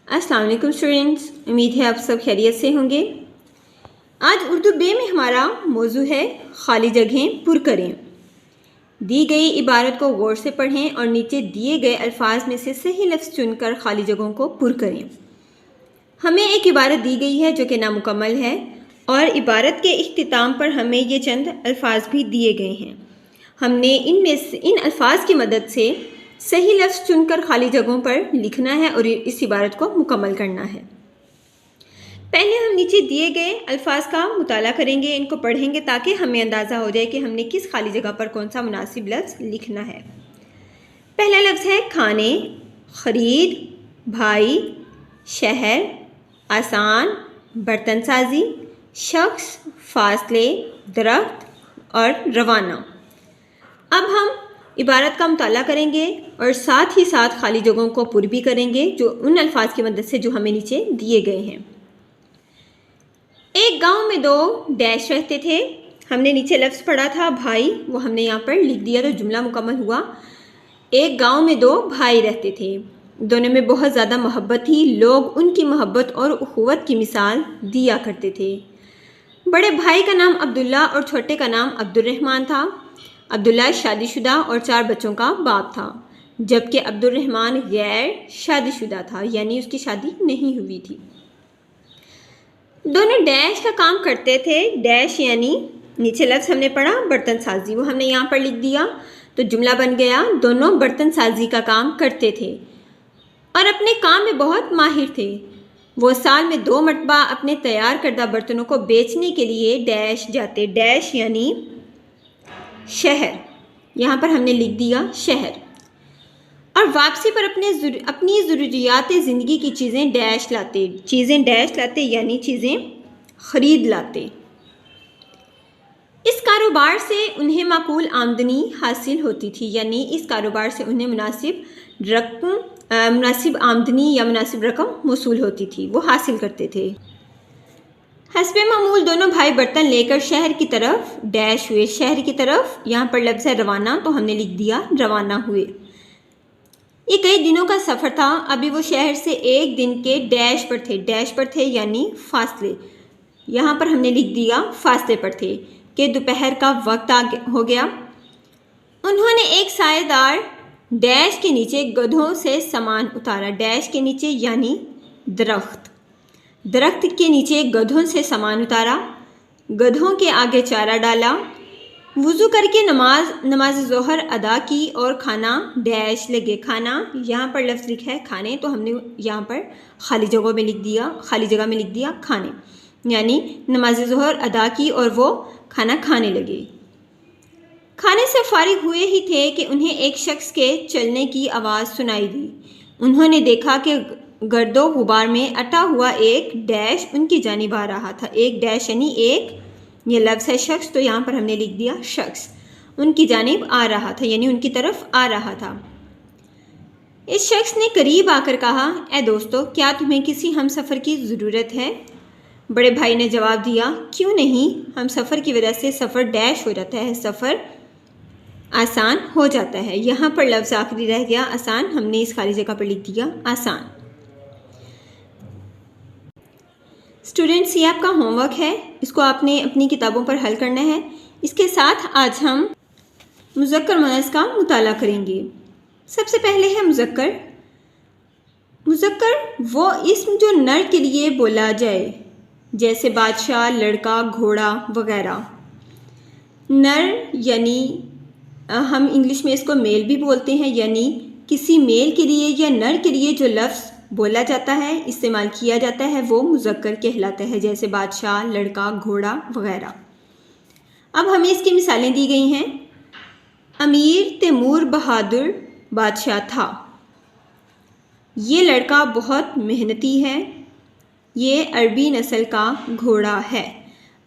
अस्सलाम वालेकुम स्टूडेंट्स, उम्मीद है आप सब खैरियत से होंगे। आज उर्दू बे में हमारा मौजू है खाली जगहें पुर करें। दी गई इबारत को गौर से पढ़ें और नीचे दिए गए अल्फाज में से सही लफ्ज़ चुनकर खाली जगहों को पुर करें। हमें एक इबारत दी गई है जो कि नामुकम्मल है और इबारत के इख्तिताम पर हमें ये चंद अल्फाज भी दिए गए हैं। हमने इन अल्फाज की मदद से सही लफ्ज़ चुनकर खाली जगहों पर लिखना है और इस इबारत को मुकम्मल करना है। पहले हम नीचे दिए गए अल्फाज का मुताला करेंगे, इनको पढ़ेंगे ताकि हमें अंदाज़ा हो जाए कि हमने किस खाली जगह पर कौन सा मुनासिब लफ्ज़ लिखना है। पहला लफ्ज़ है खाने, ख़रीद, भाई, शहर, आसान, बर्तन साजी, शख्स, फासले, दरख्त और रवाना। अब हम इबारत का मुताला करेंगे और साथ ही साथ खाली जगहों को पुर भी करेंगे जो उन अल्फाज की मदद से जो हमें नीचे दिए गए हैं। एक गांव में दो डैश रहते थे। हमने नीचे लफ्ज़ पढ़ा था भाई, वो हमने यहाँ पर लिख दिया तो जुमला मुकम्मल हुआ। एक गांव में दो भाई रहते थे, दोनों में बहुत ज़्यादा मोहब्बत थी। लोग उनकी मोहब्बत और उखुवत की मिसाल दिया करते थे। बड़े भाई का नाम अब्दुल्ला और छोटे का नाम अब्दुर्रहमान था। अब्दुल्ला शादीशुदा और 4 बच्चों का बाप था, जबकि अब्दुर्रहमान गैर शादीशुदा था, यानी उसकी शादी नहीं हुई थी। दोनों डैश का काम करते थे। डैश यानी नीचे लफ्ज़ हमने पढ़ा बर्तन साजी, वो हमने यहाँ पर लिख दिया तो जुमला बन गया। दोनों बर्तन साजी का काम करते थे और अपने काम में बहुत माहिर थे। वो साल में 2 मरतबा अपने तैयार करदा बर्तनों को बेचने के लिए डैश जाते। डैश यानी शहर, यहाँ पर हमने लिख दिया शहर। और वापसी पर अपनी ज़रूरियात ज़िंदगी की चीज़ें डैश लाते। चीज़ें डैश लाते यानी चीज़ें ख़रीद लाते। इस कारोबार से उन्हें माकूल आमदनी हासिल होती थी, यानी इस कारोबार से उन्हें मुनासिब आमदनी या मुनासिब रकम मौसूल होती थी, वो हासिल करते थे। हस्बे मामूल दोनों भाई बर्तन लेकर शहर की तरफ डैश हुए। शहर की तरफ यहाँ पर लफ्ज़ है रवाना, तो हमने लिख दिया रवाना हुए। ये कई दिनों का सफ़र था। अभी वो शहर से एक दिन के डैश पर थे। डैश पर थे यानी फासले, यहाँ पर हमने लिख दिया फासले पर थे कि दोपहर का वक्त हो गया। उन्होंने एक सायेदार डैश के नीचे गधों से सामान उतारा। डैश के नीचे यानी दरख्त, दरख्त के नीचे गधों से सामान उतारा। गधों के आगे चारा डाला। वुज़ू करके नमाज ज़ोहर अदा की और खाना डैश लगे। खाना यहाँ पर लफ्ज़ लिखा है खाने, तो हमने यहाँ पर खाली जगह में लिख दिया खाने, यानी नमाज ज़ोहर अदा की और वो खाना खाने लगे। खाने से फारिग हुए ही थे कि उन्हें एक शख्स के चलने की आवाज़ सुनाई दी। उन्होंने देखा कि गर्दो गुबार में अटा हुआ एक डैश उनकी जानिब आ रहा था। एक डैश यानी एक, ये लफ्ज़ है शख्स, तो यहाँ पर हमने लिख दिया शख्स। उनकी जानिब आ रहा था यानी उनकी तरफ आ रहा था। इस शख्स ने करीब आकर कहा, ए दोस्तों, क्या तुम्हें किसी हम सफ़र की ज़रूरत है? बड़े भाई ने जवाब दिया, क्यों नहीं, हम सफ़र की वजह से सफ़र डैश हो जाता है, सफ़र आसान हो जाता है। यहाँ पर लफ्ज़ आखिरी रह गया आसान, हमने इस खाली जगह पर लिख दिया आसान। स्टूडेंट्स, ये आपका होमवर्क है, इसको आपने अपनी किताबों पर हल करना है। इसके साथ आज हम मुज़क्कर मुअन्नस का मुताला करेंगे। सबसे पहले है मुज़क्कर। मुज़क्कर वो इस्म जो नर के लिए बोला जाए, जैसे बादशाह, लड़का, घोड़ा वगैरह। नर यानी हम इंग्लिश में इसको मेल भी बोलते हैं, यानी किसी मेल के लिए या नर के लिए जो लफ्ज़ बोला जाता है, इस्तेमाल किया जाता है, वो मुज़क्कर कहलाता है, जैसे बादशाह, लड़का, घोड़ा वगैरह। अब हमें इसकी मिसालें दी गई हैं। अमीर तैमूर बहादुर बादशाह था। ये लड़का बहुत मेहनती है। ये अरबी नस्ल का घोड़ा है।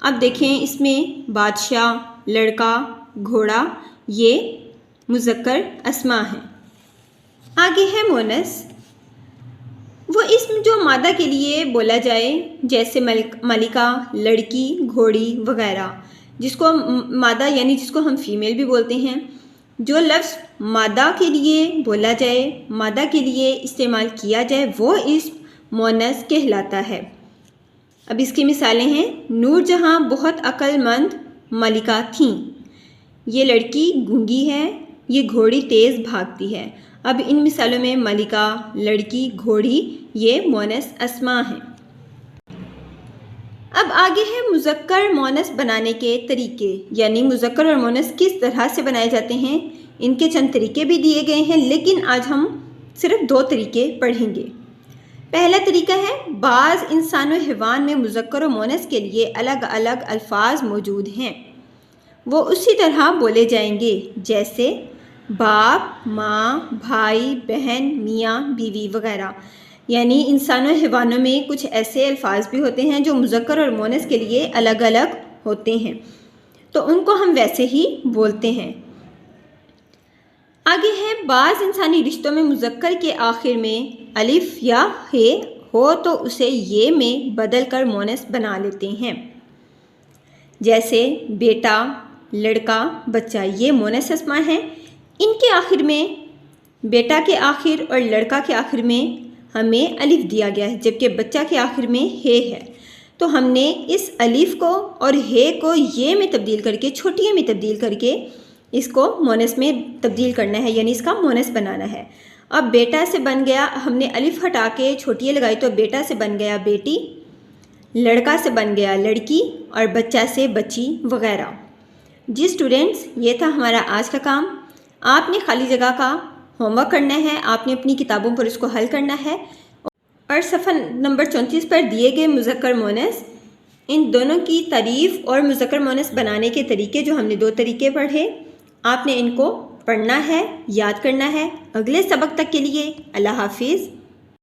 अब देखें, इसमें बादशाह, लड़का, घोड़ा ये मुज़क्कर अस्मा हैं। आगे है मुअन्नस। वो इस्म जो मादा के लिए बोला जाए, जैसे मलिका, लड़की, घोड़ी वगैरह, जिसको मादा यानी जिसको हम फ़ीमेल भी बोलते हैं, जो लफ्ज़ मादा के लिए बोला जाए, मादा के लिए इस्तेमाल किया जाए, वो इस्म मुअन्नस कहलाता है। अब इसकी मिसालें हैं, नूरजहाँ बहुत अक्लमंद मलिका थीं। ये लड़की गूंगी है, ये घोड़ी तेज़ भागती है। अब इन मिसालों में मलिका, लड़की, घोड़ी ये मुअन्नस अस्मा हैं। अब आगे है मुज़क्कर मुअन्नस बनाने के तरीके, यानी मुज़क्कर और मुअन्नस किस तरह से बनाए जाते हैं। इनके चंद तरीके भी दिए गए हैं, लेकिन आज हम सिर्फ 2 तरीके पढ़ेंगे। पहला तरीका है, बाज़ इंसान और हैवान में मुज़क्कर और मुअन्नस के लिए अलग अलग अल्फाज मौजूद हैं, वो उसी तरह बोले जाएंगे जैसे बाप, माँ, भाई, बहन, मियाँ, बीवी वगैरह। यानी इंसानों और हैवानों में कुछ ऐसे अल्फाज भी होते हैं जो मुज़क्कर और मुअन्नस के लिए अलग अलग होते हैं, तो उनको हम वैसे ही बोलते हैं। आगे है, बाज़ इंसानी रिश्तों में मुज़क्कर के आखिर में अलिफ या हे हो तो उसे ये में बदल कर मुअन्नस बना लेते हैं, जैसे बेटा, लड़का, बच्चा, ये मुअन्नस अस्मा हैं। इनके आखिर में, बेटा के आखिर और लड़का के आखिर में हमें अलिफ दिया गया है, जबकि बच्चा के आखिर में हे है, तो हमने इस अलिफ को और हे को ये में तब्दील करके, छोटी में तब्दील करके इसको मुअन्नस में तब्दील करना है, यानी इसका मुअन्नस बनाना है। अब बेटा से बन गया, हमने अलिफ हटा के छोटी लगाई तो बेटा से बन गया बेटी, लड़का से बन गया लड़की और बच्चा से बच्ची वगैरह। जी स्टूडेंट्स, ये था हमारा आज का काम। आपने खाली जगह का होमवर्क करना है, आपने अपनी किताबों पर इसको हल करना है और सफ़ा नंबर 34 पर दिए गए मुज़क्कर मुअन्नस, इन दोनों की तारीफ़ और मुज़क्कर मुअन्नस बनाने के तरीके, जो हमने 2 तरीके पढ़े, आपने इनको पढ़ना है, याद करना है। अगले सबक तक के लिए अल्लाह हाफिज़।